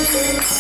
कुंज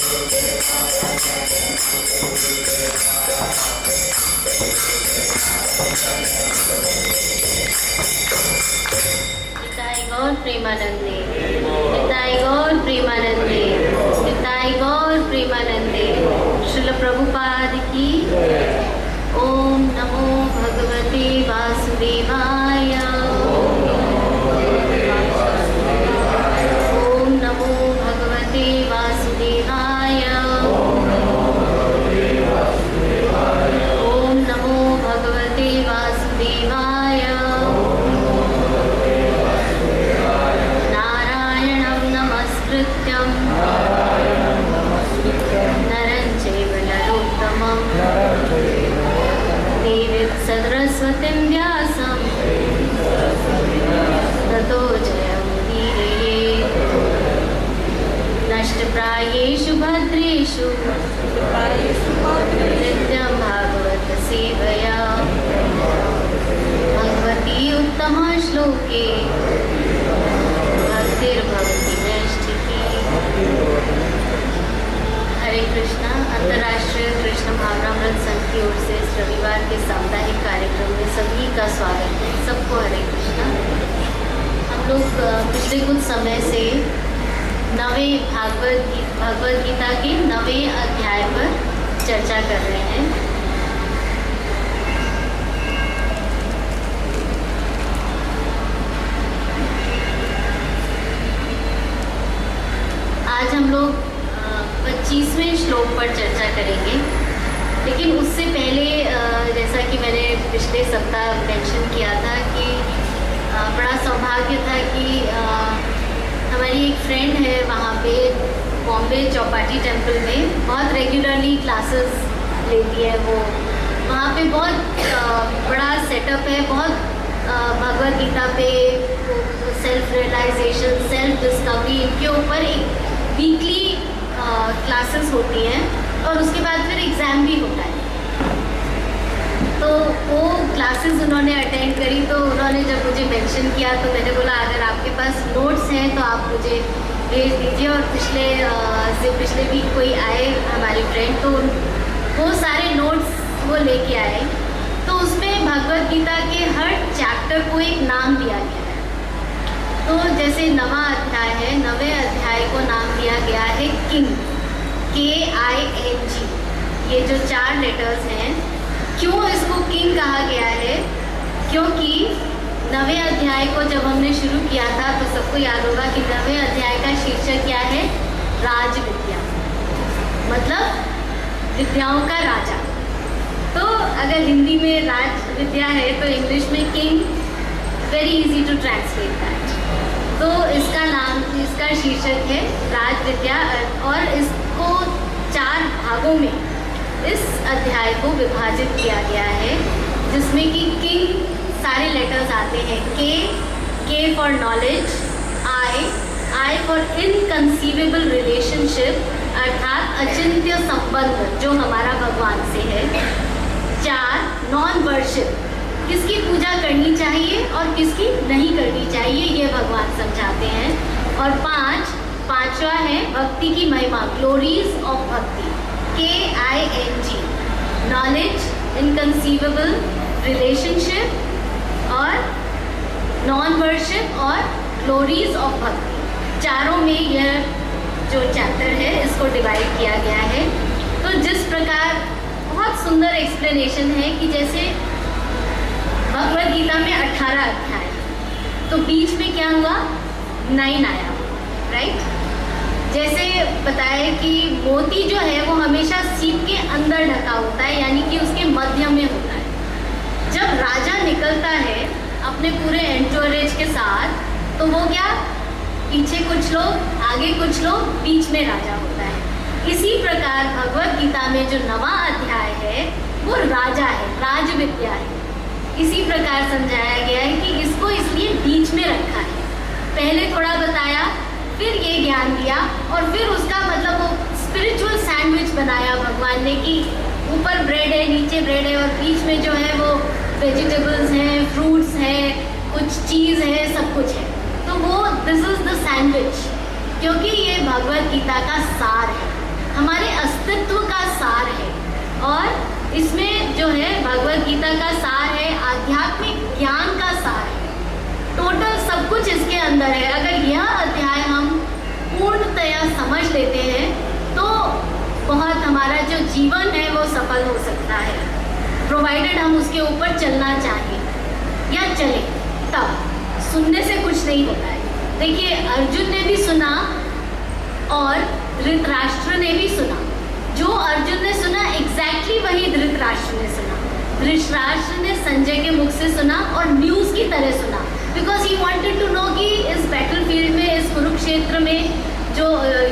निताई गौर प्रेमानंदे, निताई गौर प्रेमानंदे, निताई गौर प्रेमानंदे। श्रील प्रभुपाद की। ओम नमो भगवते वासुदेवाय। ओम नमो भगवते वासुदेवाय। ओम नमो भगवते वासुदेवाय। नारायणं नमस्कृत्यं नरं चैव नरोत्तमं देवीं सरस्वतीं व्यासं ततो जयमुदीरयेत्। नष्टप्रायेषु भद्रेषु नित्यं भागवत सेवया भगवती उत्तमा श्लोके भक्तिर्भवति नैष्ठिकी। हरे कृष्णा। अंतर्राष्ट्रीय कृष्ण भावनामृत संघ की ओर से इस रविवार के साप्ताहिक कार्यक्रम में सभी का स्वागत है। सबको हरे कृष्णा। हम लोग पिछले कुछ समय से भगवद गीता के 9वें अध्याय पर चर्चा कर रहे हैं। आज हम लोग 25वें श्लोक पर चर्चा करेंगे, लेकिन उससे पहले जैसा कि मैंने पिछले सप्ताह मेंशन किया था कि बड़ा सौभाग्य था कि हमारी एक फ्रेंड है वहाँ पे बॉम्बे चौपाटी टेम्पल में बहुत रेगुलरली क्लासेस लेती है। वो वहाँ पे बहुत बड़ा सेटअप है। बहुत भगवद गीता पे सेल्फ रियलाइजेशन, सेल्फ डिस्कवरी, इनके ऊपर एक वीकली क्लासेस होती हैं और उसके बाद फिर एग्ज़ाम भी होता है। तो वो क्लासेस उन्होंने अटेंड करी, तो उन्होंने जब मुझे मेंशन किया तो मैंने बोला अगर आपके पास नोट्स हैं तो आप मुझे भेज दीजिए। और पिछले वीक कोई आए हमारी फ्रेंड, तो वो सारे नोट्स वो लेके आए। तो उसमें भगवद गीता के हर चैप्टर को एक नाम दिया गया है। तो जैसे 9वां अध्याय है, 9वें अध्याय को नाम दिया गया है किंग, KING। ये जो 4 लेटर्स हैं, क्यों इसको किंग कहा गया है? क्योंकि 9वें अध्याय को जब हमने शुरू किया था तो सबको याद होगा कि 9वें अध्याय का शीर्षक क्या है? राज विद्या, मतलब विद्याओं का राजा। तो अगर हिंदी में राज विद्या है तो इंग्लिश में king, very easy to translate that. तो इसका शीर्षक है राज विद्या, और इसको 4 भागों में इस अध्याय को विभाजित किया गया है, जिसमें कि किंग सारे लेटर्स आते हैं। K for knowledge, I for inconceivable relationship, अर्थात अचिंत्य संबंध जो हमारा भगवान से है। 4 नॉन वर्शिप, किसकी पूजा करनी चाहिए और किसकी नहीं करनी चाहिए, ये भगवान समझाते हैं। और 5वां है भक्ति की महिमा, ग्लोरीज ऑफ भक्ति, KING, नॉलेज, इनकंसीवेबल रिलेशनशिप और नॉन वर्शिप और ग्लोरीज ऑफ भक्ति। चारों में यह जो चैप्टर है इसको डिवाइड किया गया है। तो जिस प्रकार बहुत सुंदर एक्सप्लेनेशन है कि जैसे भगवद गीता में 18 अध्याय, तो बीच में क्या हुआ? 9 आया, राइट। जैसे बताया कि मोती जो है वो हमेशा सीप के अंदर ढका होता है, यानी कि उसके मध्य में होता है। जब राजा निकलता है अपने पूरे एंटोरेज के साथ, तो वो क्या, पीछे कुछ लोग, आगे कुछ लोग, बीच में राजा होता है। इसी प्रकार भगवद गीता में जो 9वां अध्याय है वो राजा है, राज विद्या है। इसी प्रकार समझाया गया है कि इसको इसलिए बीच में रखा है। पहले थोड़ा बताया, फिर ये ज्ञान दिया, और फिर उसका मतलब वो स्पिरिचुअल सैंडविच बनाया भगवान ने कि ऊपर ब्रेड है, नीचे ब्रेड है, और बीच में जो है वो वेजिटेबल्स हैं, फ्रूट्स हैं, कुछ चीज़ है, सब कुछ है। तो वो दिस इज द सैंडविच, क्योंकि ये भगवद गीता का सार है। हम और इसमें जो है भगवत गीता का सार है, आध्यात्मिक ज्ञान का सार है, टोटल सब कुछ इसके अंदर है। अगर यह अध्याय हम पूर्णतया समझ लेते हैं तो बहुत हमारा जो जीवन है वो सफल हो सकता है, प्रोवाइडेड हम उसके ऊपर चलना चाहें या चले। तब सुनने से कुछ नहीं होता है। देखिए, अर्जुन ने भी सुना और धृतराष्ट्र ने भी सुना। जो अर्जुन ने सुना एग्जैक्टली वही धृतराष्ट्र ने सुना। धृतराष्ट्र ने संजय के मुख से सुना और न्यूज़ की तरह सुना, because he wanted to know कि इस बैटलफील्ड में, इस कुरुक्षेत्र में जो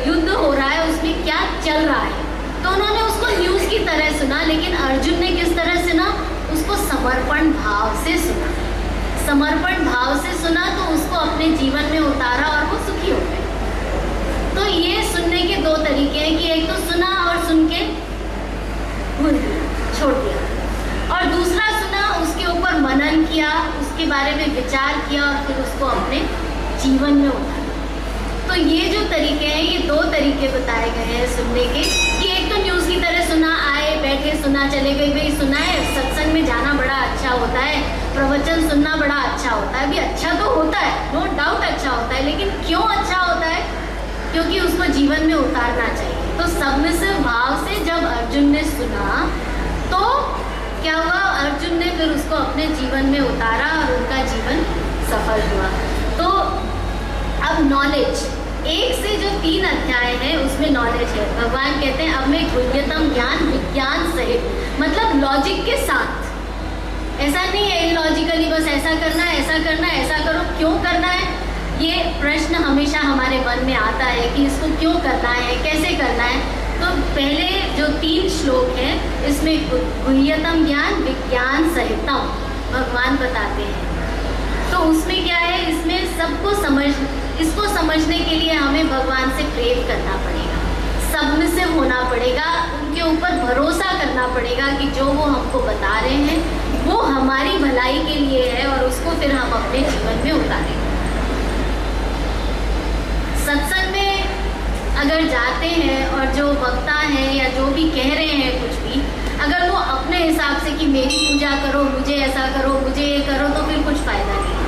युद्ध हो रहा है उसमें क्या चल रहा है। तो उन्होंने उसको न्यूज़ की तरह सुना। लेकिन अर्जुन ने किस तरह सुना? उसको समर्पण भाव से सुना। समर्पण भाव से सुना तो उसको अपने जीवन में उतारा और वो सुखी हो गए। तो ये सुनने के दो तरीके हैं कि एक तो सुना और सुन के भूल दिया, छोड़ दिया, और दूसरा सुना, उसके ऊपर मनन किया, उसके बारे में विचार किया और फिर उसको अपने जीवन में उतारा। तो ये जो तरीके हैं, ये दो तरीके बताए गए हैं सुनने के, कि एक तो न्यूज़ की तरह सुना, आए बैठे सुना, चले गए, भाई सुना है, सत्संग में जाना बड़ा अच्छा होता है, प्रवचन सुनना बड़ा अच्छा होता है। अभी अच्छा तो होता है, नो डाउट अच्छा होता है, लेकिन क्यों अच्छा होता है? क्योंकि उसको जीवन में उतारना चाहिए। तो सबमिसिव भाव से जब अर्जुन ने सुना तो क्या हुआ? अर्जुन ने फिर उसको अपने जीवन में उतारा और उनका जीवन सफल हुआ। तो अब नॉलेज, 1 से जो 3 अध्याय है उसमें नॉलेज है। भगवान कहते हैं अब मैं गुह्यतम ज्ञान विज्ञान सहित, मतलब लॉजिक के साथ। ऐसा नहीं है इलॉजिकली बस ऐसा करना है, ऐसा करना है, ऐसा करो। क्यों करना है? ये प्रश्न हमेशा हमारे मन में आता है कि इसको क्यों करना है, कैसे करना है। तो पहले जो 3 श्लोक हैं इसमें गुह्यतम ज्ञान विज्ञान सहितम भगवान बताते हैं। तो उसमें क्या है? इसमें इसको समझने के लिए हमें भगवान से प्रेम करना पड़ेगा, सबमिसिव होना पड़ेगा, उनके ऊपर भरोसा करना पड़ेगा कि जो वो हमको बता रहे हैं वो हमारी भलाई के लिए है और उसको फिर हम अपने जीवन में उतारें। सत्संग में अगर जाते हैं और जो वक्ता हैं या जो भी कह रहे हैं कुछ भी, अगर वो अपने हिसाब से कि मेरी पूजा करो, मुझे ऐसा करो, मुझे ये करो, तो फिर कुछ फ़ायदा नहीं है।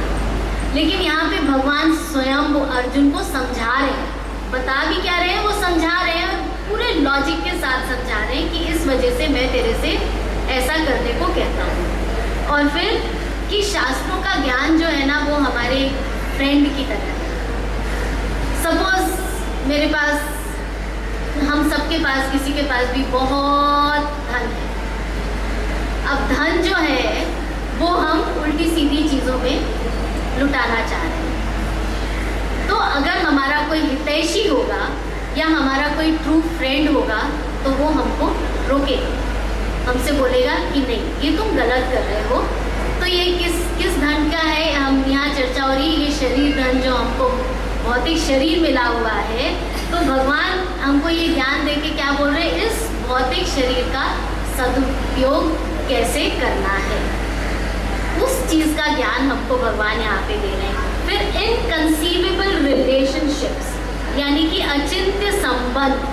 लेकिन यहाँ पे भगवान स्वयं वो अर्जुन को समझा रहे हैं, बता भी क्या रहे हैं, वो समझा रहे हैं, पूरे लॉजिक के साथ समझा रहे हैं कि इस वजह से मैं तेरे से ऐसा करने को कहता हूँ। और फिर कि शास्त्रों का ज्ञान जो है ना वो हमारे फ्रेंड की तरह है। सपोज मेरे पास, हम सबके पास, किसी के पास भी बहुत धन है। अब धन जो है वो हम उल्टी सीधी चीज़ों में लुटाना चाह रहे हैं। तो अगर हमारा कोई हितैषी होगा या हमारा कोई ट्रू फ्रेंड होगा तो वो हमको रोकेगा, हमसे बोलेगा कि नहीं ये तुम गलत कर रहे हो। तो ये किस धन का है? हम यहाँ चर्चा हो रही है ये शरीर धन जो हमको भौतिक शरीर मिला हुआ है। तो भगवान हमको ये ज्ञान दे के क्या बोल रहे हैं? इस भौतिक शरीर का सदुपयोग कैसे करना है, उस चीज़ का ज्ञान हमको भगवान यहाँ पे दे रहे हैं। फिर इनकंसीवेबल रिलेशनशिप्स, यानी कि अचिंत्य संबंध,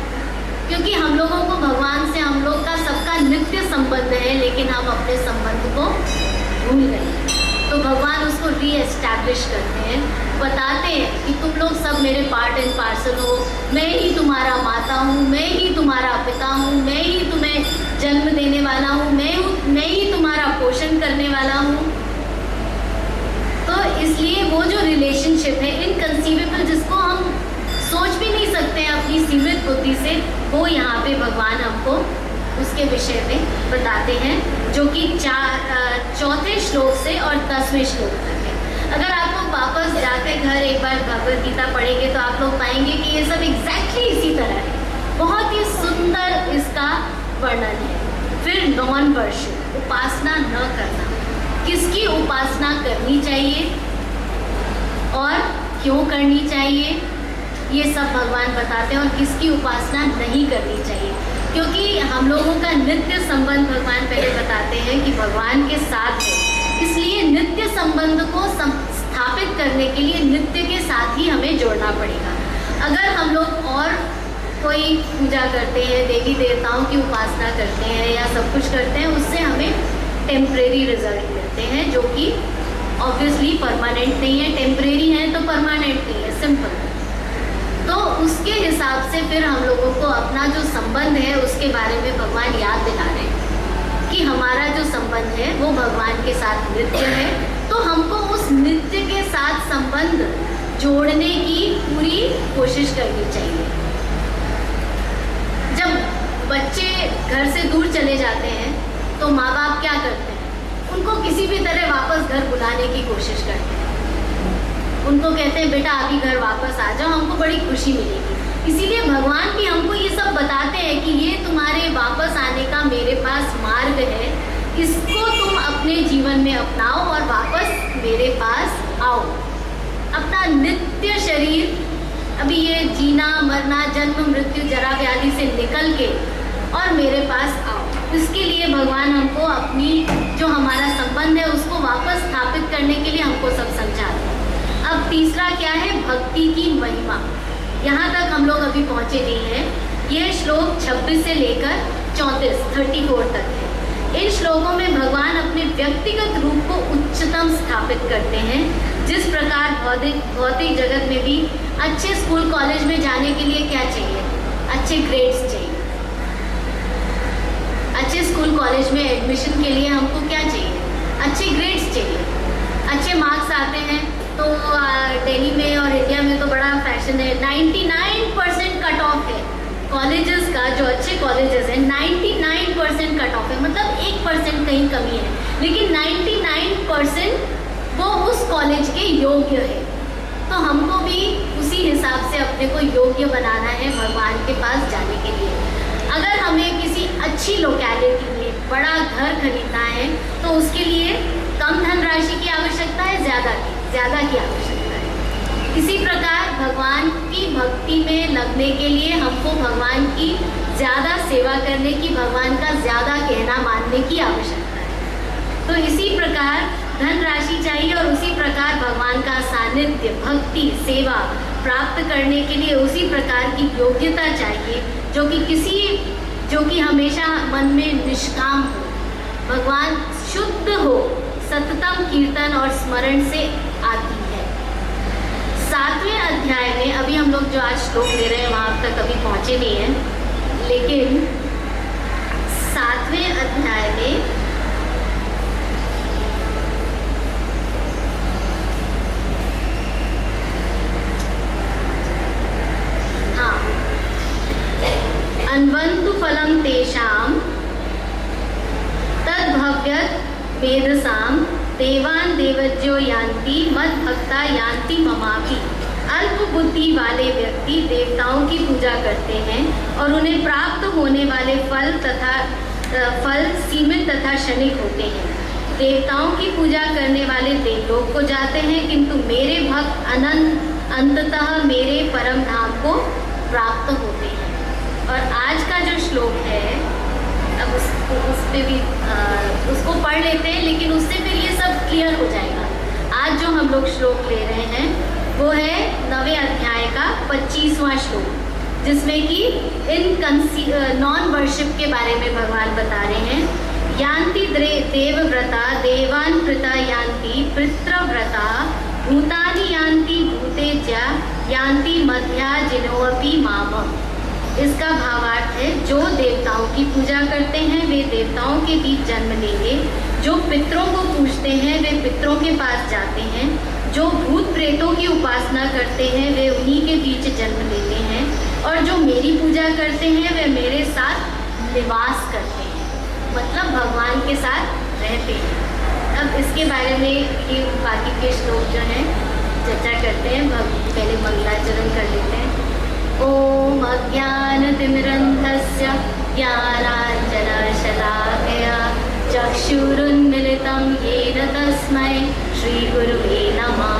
क्योंकि हम लोगों को भगवान से, हम लोग का सबका नित्य संबंध है, लेकिन हम अपने संबंध को भूल गए। तो भगवान उसको रीएस्टैब्लिश करते हैं, बताते हैं कि तुम लोग सब मेरे पार्ट एंड पार्सल हो, मैं ही तुम्हारा माता हूँ, मैं ही तुम्हारा पिता हूँ, मैं ही तुम्हें जन्म देने वाला हूँ, मैं ही तुम्हारा पोषण करने वाला हूँ। तो इसलिए वो जो रिलेशनशिप है इनकंसीवेबल, जिसको हम सोच भी नहीं सकते हैं अपनी सीमित बुद्धि से, वो यहाँ पे भगवान हमको उसके विषय में बताते हैं, जो कि 4 श्लोक से और 10वें श्लोक तक है। अगर आप लोग वापस जाकर घर एक बार भगवद गीता पढ़ेंगे तो आप लोग पाएंगे कि ये सब एग्जैक्टली इसी तरह है, बहुत ही सुंदर इसका वर्णन है। फिर नॉन वर्शिप, उपासना न करना, किसकी उपासना करनी चाहिए और क्यों करनी चाहिए, ये सब भगवान बताते हैं, और किसकी उपासना नहीं करनी चाहिए। क्योंकि हम लोगों का नित्य संबंध भगवान पहले बताते हैं कि भगवान के साथ है, इसलिए नित्य संबंध को स्थापित करने के लिए नित्य के साथ ही हमें जोड़ना पड़ेगा। अगर हम लोग और कोई पूजा करते हैं, देवी देवताओं की उपासना करते हैं या सब कुछ करते हैं, उससे हमें टेम्परेरी रिजल्ट मिलते हैं जो कि ऑब्वियसली परमानेंट नहीं है। टेम्परेरी है तो परमानेंट नहीं है, सिंपल। तो उसके हिसाब से फिर हम लोगों को अपना जो संबंध है उसके बारे में भगवान याद दिला रहे हैं कि हमारा जो संबंध है वो भगवान के साथ नित्य है। तो हमको उस नित्य के साथ संबंध जोड़ने की पूरी कोशिश करनी चाहिए। जब बच्चे घर से दूर चले जाते हैं तो माँ बाप क्या करते हैं, उनको किसी भी तरह वापस घर बुलाने की कोशिश करते हैं। उनको कहते हैं बेटा अभी घर वापस आ जाओ, हमको बड़ी खुशी मिलेगी। इसीलिए भगवान भी हमको ये सब बताते हैं कि ये तुम्हारे वापस आने का मेरे पास मार्ग है, इसको तुम अपने जीवन में अपनाओ और वापस मेरे पास आओ। अपना नित्य शरीर, अभी ये जीना मरना जन्म मृत्यु जरा व्याधि से निकल के और मेरे पास आओ, इसके लिए भगवान हमको अपनी जो हमारा संबंध है उसको वापस स्थापित करने के लिए हमको सब समझाते हैं। अब तीसरा क्या है, भक्ति की महिमा। यहाँ तक हम लोग अभी पहुँचे नहीं हैं। ये श्लोक 26 से लेकर 34 तक है। इन श्लोकों में भगवान अपने व्यक्तिगत रूप को उच्चतम स्थापित करते हैं। जिस प्रकार भौतिक जगत में भी अच्छे स्कूल कॉलेज में जाने के लिए क्या चाहिए, अच्छे ग्रेड्स चाहिए। अच्छे स्कूल कॉलेज में एडमिशन के लिए हमको क्या चाहिए, अच्छे ग्रेड्स चाहिए, अच्छे मार्क्स आते हैं। तो दिल्ली में और इंडिया में तो बड़ा फैशन है, 99% कट ऑफ है कॉलेजेस का। जो अच्छे कॉलेजेस हैं 99% कट ऑफ है, मतलब 1% कहीं कमी है, लेकिन 99% वो उस कॉलेज के योग्य है। तो हमको भी उसी हिसाब से अपने को योग्य बनाना है भगवान के पास जाने के लिए। अगर हमें किसी अच्छी लोकेलिटी में बड़ा घर खरीदना है तो उसके लिए कम धनराशि की आवश्यकता है, ज़्यादा की आवश्यकता है। इसी प्रकार भगवान की भक्ति में लगने के लिए हमको भगवान की ज़्यादा सेवा करने की, भगवान का ज़्यादा कहना मानने की आवश्यकता है। तो इसी प्रकार धनराशि चाहिए और उसी प्रकार भगवान का सानिध्य, भक्ति, सेवा प्राप्त करने के लिए उसी प्रकार की योग्यता चाहिए जो कि हमेशा मन में निष्काम हो, भगवान शुद्ध हो, सततम कीर्तन और स्मरण से आती है। 7वें अध्याय में अभी हम लोग जो आज श्लोक ले रहे हैं वहाँ तक अभी पहुँचे नहीं हैं, लेकिन 7वें अध्याय में अन्वन्तु फलं तेषां तद्भव्यत् मेधसां देवान् देवज्यो यान्ति मद्भक्ता यान्ति ममापि। अल्प बुद्धि वाले व्यक्ति देवताओं की पूजा करते हैं और उन्हें प्राप्त होने वाले फल सीमित तथा क्षणिक होते हैं। देवताओं की पूजा करने वाले देवलोक को जाते हैं, किंतु मेरे भक्त अंततः मेरे परम धाम को प्राप्त होते हैं। और आज का जो श्लोक है, अब उस पे भी उसको पढ़ लेते हैं, लेकिन उससे फिर ये सब क्लियर हो जाएगा। आज जो हम लोग श्लोक ले रहे हैं वो है 9वें अध्याय का 25वां श्लोक, जिसमें कि इन नॉन वर्शिप के बारे में भगवान बता रहे हैं। यान्ति देवव्रता देवान् प्रता यान्ति पितृव्रता भूतानि यान्ति भूतेज्या यान्ति मध्या जिनोऽपि माम। इसका भावार्थ है, जो देवताओं की पूजा करते हैं वे देवताओं के बीच जन्म लेंगे, जो पितरों को पूजते हैं वे पितरों के पास जाते हैं, जो भूत प्रेतों की उपासना करते हैं वे उन्हीं के बीच जन्म लेते हैं, और जो मेरी पूजा करते हैं वे मेरे साथ निवास करते हैं, मतलब भगवान के साथ रहते हैं। अब इसके बारे में ये बाकी के श्लोक जो हैं चर्चा करते हैं। पहले मंगलाचरण कर लेते हैं। ओम अज्ञानतिमिरन्धस्य ज्ञानाञ्जनशलाकया चक्षुरुन्मिलितं येन तस्मै श्रीगुरुवे नमः।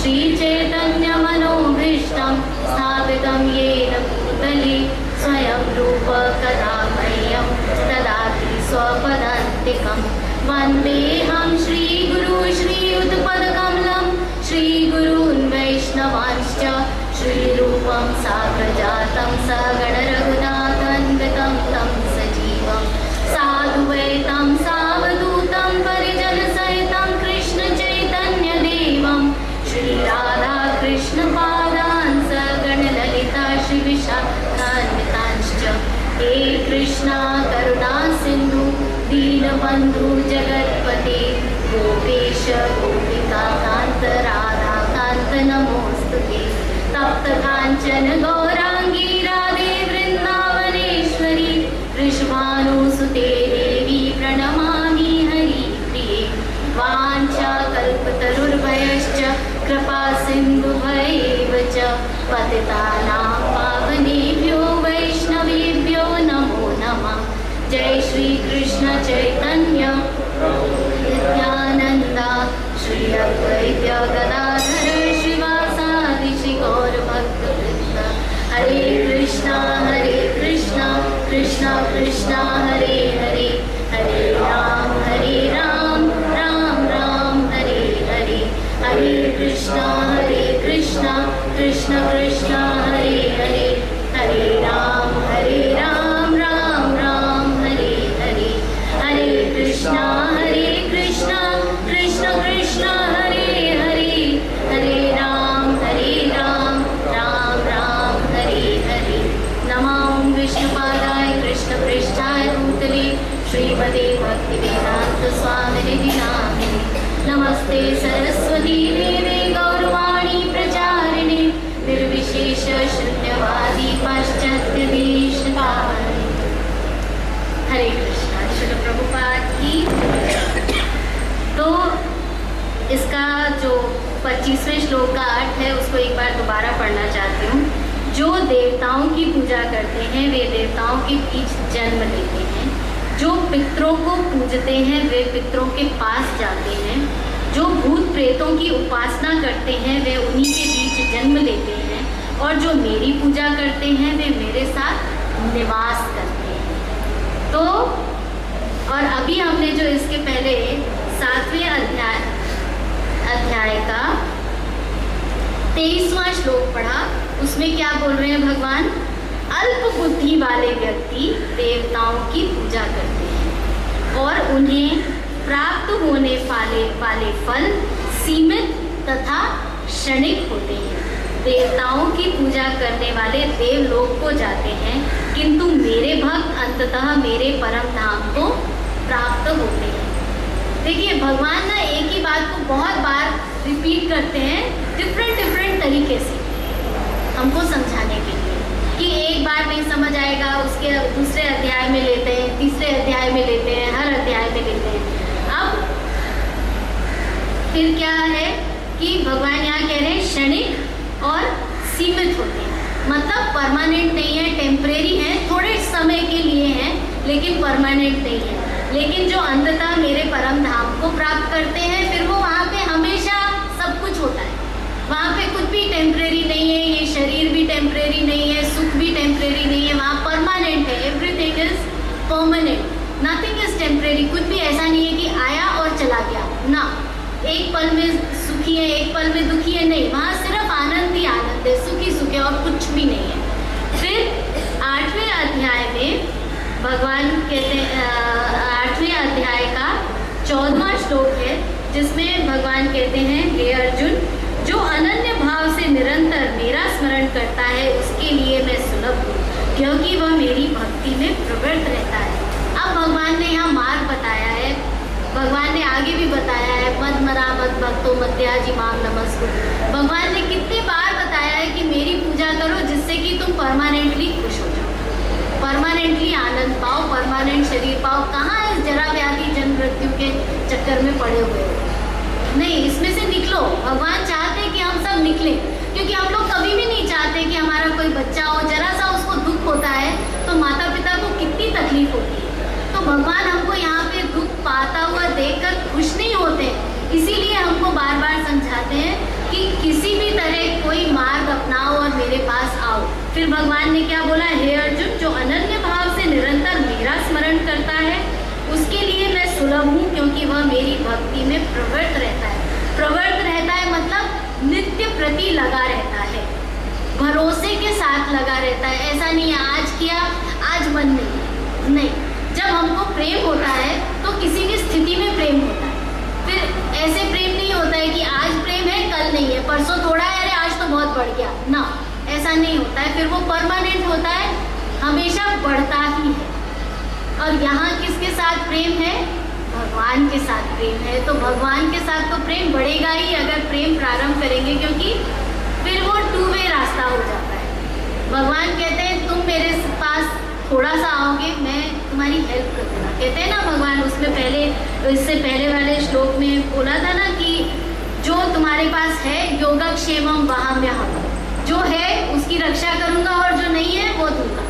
श्रीचैतन्यमनोभीष्टं स्थापितं येन भूतले स्वयं रूप कदा मह्यं ददाति स्वपदान्तिकं। वन्देऽहं श्रीगुरु श्रीयुतपदकमलं श्रीगुरून् वैष्णवांश्च श्रीरूप पूर्वं साग्रजातं सगणरघुनाथन्वितं तं सजीवं साधुवैतं सावधूतं परिजनसहितं कृष्णचैतन्यदेवं श्रीराधाकृष्णपादान् सगणललिता श्रीविशाखान्वितांश्च हे कृष्णा करुणा सिन्धु दीनबन्धु जगत्पते गोपेश गोपिकान्त राधाकान्त नमोऽस्तुते तप्त काञ्चन गौराङ्गी राधे वृन्दावनेश्वरी वृषभानुसुते देवी प्रणमामि हरिप्रिये वाञ्छाकल्पतरुर्भयश्च कृपा सिन्धुभैव च पतितानां पावनेभ्यो वैष्णवेभ्यो नमो नमः। जय श्री कृष्ण चैतन्य नित्यानंद श्री अद्वैत गदाधर श्रीवासादि श्री गौर भक्तवृंद। हरे कृष्णा कृष्णा कृष्णा हरे हरे हरे राम राम राम हरे हरे हरे कृष्णा कृष्णा कृष्णा हरे हरे हरे राम राम राम हरे हरे हरे कृष्णा कृष्णा कृष्णा हरे हरे हरे राम राम राम हरे हरे। नमो विष्णुपादाय कृष्णपृष्ठाय भूतले श्रीमते भक्तिवेदांत स्वामिनिधि नामिने नमस्ते सरस्वती देवे गौरवाणी प्रचारिणे निर्विशेष शून्यवादी पाश्चात्य देशकारिणे। हरे कृष्णा। श्रील प्रभुपाद की। तो इसका जो 25वें श्लोक का अर्थ है उसको एक बार दोबारा पढ़ना चाहती हूँ। जो देवताओं की पूजा करते हैं वे देवताओं के बीच जन्म लेते हैं। जो पितरों को पूजते हैं वे पितरों के पास जाते हैं। जो भूत प्रेतों की उपासना करते हैं वे उन्हीं के बीच जन्म लेते हैं। और जो मेरी पूजा करते हैं वे मेरे साथ निवास करते हैं। तो और अभी हमने जो इसके पहले 7वें अध्याय का 23वां श्लोक पढ़ा। उसमें क्या बोल रहे हैं भगवान? अल्प बुद्धि वाले व्यक्ति देवताओं की पूजा करते हैं और उन्हें प्राप्त होने वाले फल सीमित तथा क्षणिक होते हैं। देवताओं की पूजा करने वाले देवलोक को जाते हैं किंतु मेरे भक्त अंततः मेरे परम धाम को प्राप्त होते हैं। देखिए भगवान ना एक ही बात को बहुत बार रिपीट करते हैं डिफरेंट तरीके से हमको समझाने के लिए कि एक बार नहीं समझ आएगा उसके दूसरे अध्याय में लेते हैं, तीसरे अध्याय में लेते हैं, हर अध्याय में लेते हैं। अब फिर क्या है कि भगवान यहाँ कह रहे हैं क्षणिक और सीमित होते हैं, मतलब परमानेंट नहीं है, टेम्परेरी है, थोड़े समय के लिए है लेकिन परमानेंट नहीं है। लेकिन जो अंततः मेरे परम धाम को प्राप्त करते हैं फिर वो वहाँ पे हमेशा सब कुछ होता है। वहाँ पे कुछ भी टेम्परेरी नहीं है, ये शरीर भी टेम्परेरी नहीं है, सुख भी टेम्परेरी नहीं है, वहाँ परमानेंट है। Everything is permanent, nothing is temporary. कुछ भी ऐसा नहीं है कि आया और चला गया ना, एक पल में सुखी है एक पल में दुखी है, नहीं, वहाँ सिर्फ आनंद ही आनंद है, सुखी सुख है और कुछ भी नहीं है। फिर 8वें अध्याय में भगवान कहते हैं 8वें अध्याय का 14वां श्लोक है जिसमें भगवान कहते हैं हे अर्जुन, जो अनन्य भाव से निरंतर मेरा स्मरण करता है उसके लिए मैं सुलभ हूँ क्योंकि वह मेरी भक्ति में प्रवृत्त रहता है। अब भगवान ने यहाँ मार्ग बताया है, भगवान ने आगे भी बताया है मद मरा मद भक्तो मध्याजी माम नमस्कुरु। भगवान ने कितनी बार बताया है कि मेरी पूजा करो जिससे कि तुम परमानेंटली खुश हो जाओ, परमानेंटली आनंद पाओ, परमानेंट शरीर पाओ। कहाँ इस जरा व्याधि जन्म मृत्यु के चक्कर में पड़े हुए हो? नहीं, इसमें से निकलो। भगवान चाहते हैं कि हम सब निकलें क्योंकि हम लोग कभी भी नहीं चाहते कि हमारा कोई बच्चा हो, जरा सा उसको दुख होता है तो माता पिता को कितनी तकलीफ होती है। तो भगवान हमको यहाँ पे दुख पाता हुआ देखकर खुश नहीं होते, इसीलिए हमको बार बार समझाते हैं कि किसी भी तरह कोई मार्ग अपनाओ और मेरे पास आओ। फिर भगवान ने क्या बोला? हे अर्जुन, जो अनन्य भाव से निरंतर मेरा स्मरण करता है उसके लिए मैं सुलभ हूँ क्योंकि वह मेरी भक्ति में प्रवृत्त रहता है। प्रवृत्त रहता है मतलब नित्य प्रति लगा रहता है, भरोसे के साथ लगा रहता है। ऐसा नहीं है आज किया आज मन नहीं। जब हमको प्रेम होता है तो किसी भी स्थिति में प्रेम होता है। फिर ऐसे प्रेम नहीं होता है कि आज प्रेम है कल नहीं है, परसों थोड़ा है, अरे आज तो बहुत बढ़ गया ना, ऐसा नहीं होता है। फिर वो परमानेंट होता है, हमेशा बढ़ता ही है। और यहाँ किसके साथ प्रेम है? भगवान के साथ प्रेम है। तो भगवान के साथ तो प्रेम बढ़ेगा ही अगर प्रेम प्रारंभ करेंगे, क्योंकि फिर वो टू वे रास्ता हो जाता है। भगवान कहते हैं तुम मेरे पास थोड़ा सा आओगे मैं तुम्हारी हेल्प कर दूंगा। कहते हैं ना भगवान, उसमें पहले इससे पहले वाले श्लोक में बोला था ना कि जो तुम्हारे पास है योगक्षेमम वहाम्यहम्, जो है उसकी रक्षा करूंगा और जो नहीं है वो दूंगा।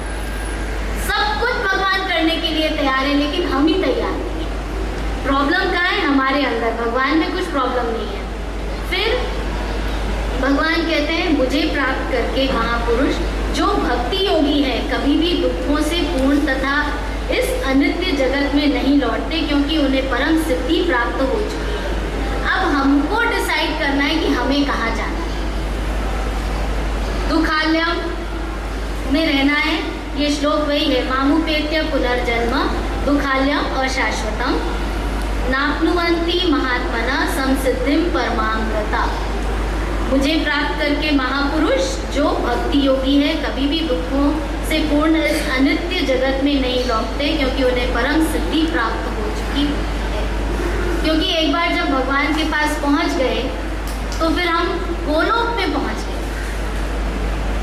सब कुछ भगवान करने के लिए तैयार है, लेकिन हम ही तैयार नहीं है। प्रॉब्लम कहाँ है? हमारे अंदर। भगवान में कुछ प्रॉब्लम नहीं है। फिर भगवान कहते हैं मुझे प्राप्त करके महापुरुष जो भक्ति योगी है कभी भी दुखों से पूर्ण तथा इस अनित्य जगत में नहीं लौटते, क्योंकि उन्हें परम सिद्धि प्राप्त हो चुकी है। अब हमको डिसाइड करना है कि हमें कहाँ जाना है। दुखालयम में रहना है। ये श्लोक वही है, मामुपेत्य पुनर्जन्म दुखालयम अशाश्वतम नाप्नुवन्ति महात्मना संसिद्धिम परमामृता। मुझे प्राप्त करके महापुरुष जो भक्ति योगी है कभी भी दुखों से पूर्ण इस अनित्य जगत में नहीं लौटते, क्योंकि उन्हें परम सिद्धि प्राप्त हो चुकी है। क्योंकि एक बार जब भगवान के पास पहुंच गए तो फिर हम गोलोक में पहुंच गए।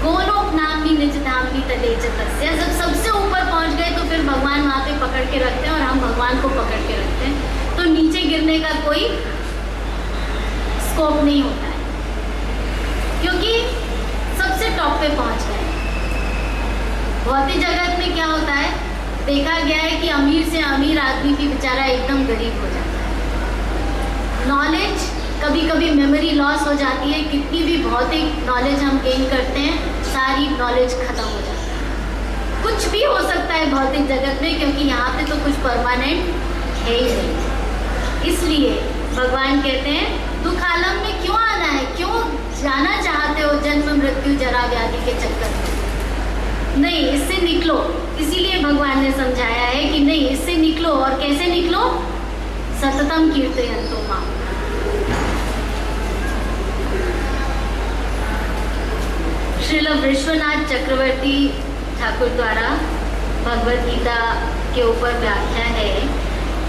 गोलोक नाम भी निज धाम भी तले तस्या। जब सबसे ऊपर पहुंच गए तो फिर भगवान वहाँ पे पकड़ के रखते हैं और हम भगवान को पकड़ के रखते हैं, तो नीचे गिरने का कोई स्कोप नहीं होता है, क्योंकि सबसे टॉप पे पहुंच गए। भौतिक जगत में क्या होता है, देखा गया है कि अमीर से अमीर आदमी भी बेचारा एकदम गरीब हो जाता है। नॉलेज, कभी कभी मेमोरी लॉस हो जाती है। कितनी भी भौतिक नॉलेज हम गेन करते हैं, सारी नॉलेज खत्म हो जाती है। कुछ भी हो सकता है भौतिक जगत में, क्योंकि यहाँ पे तो कुछ परमानेंट है ही नहीं। इसलिए भगवान कहते हैं दुखालम में क्यों आना है, क्यों जाना चाहते हो जन्म मृत्यु जरा व्याधि के चक्कर में? नहीं, इससे निकलो। इसीलिए भगवान ने समझाया है कि नहीं, इससे निकलो। और कैसे निकलो? सततम कीर्तयन्तो मां। श्रील विश्वनाथ चक्रवर्ती ठाकुर द्वारा भगवद गीता के ऊपर व्याख्या है,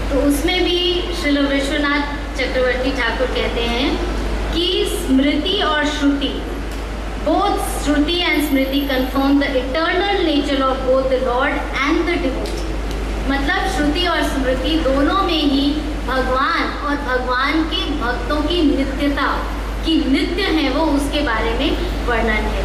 तो उसमें भी श्रील विश्वनाथ चक्रवर्ती ठाकुर कहते हैं कि स्मृति और Shruti, both Shruti and Smriti confirm the eternal nature of both the lord and the devotee. मतलब श्रुति और स्मृति दोनों में ही भगवान और भगवान के भक्तों की नित्यता, कि नित्य है वो, उसके बारे में वर्णन है।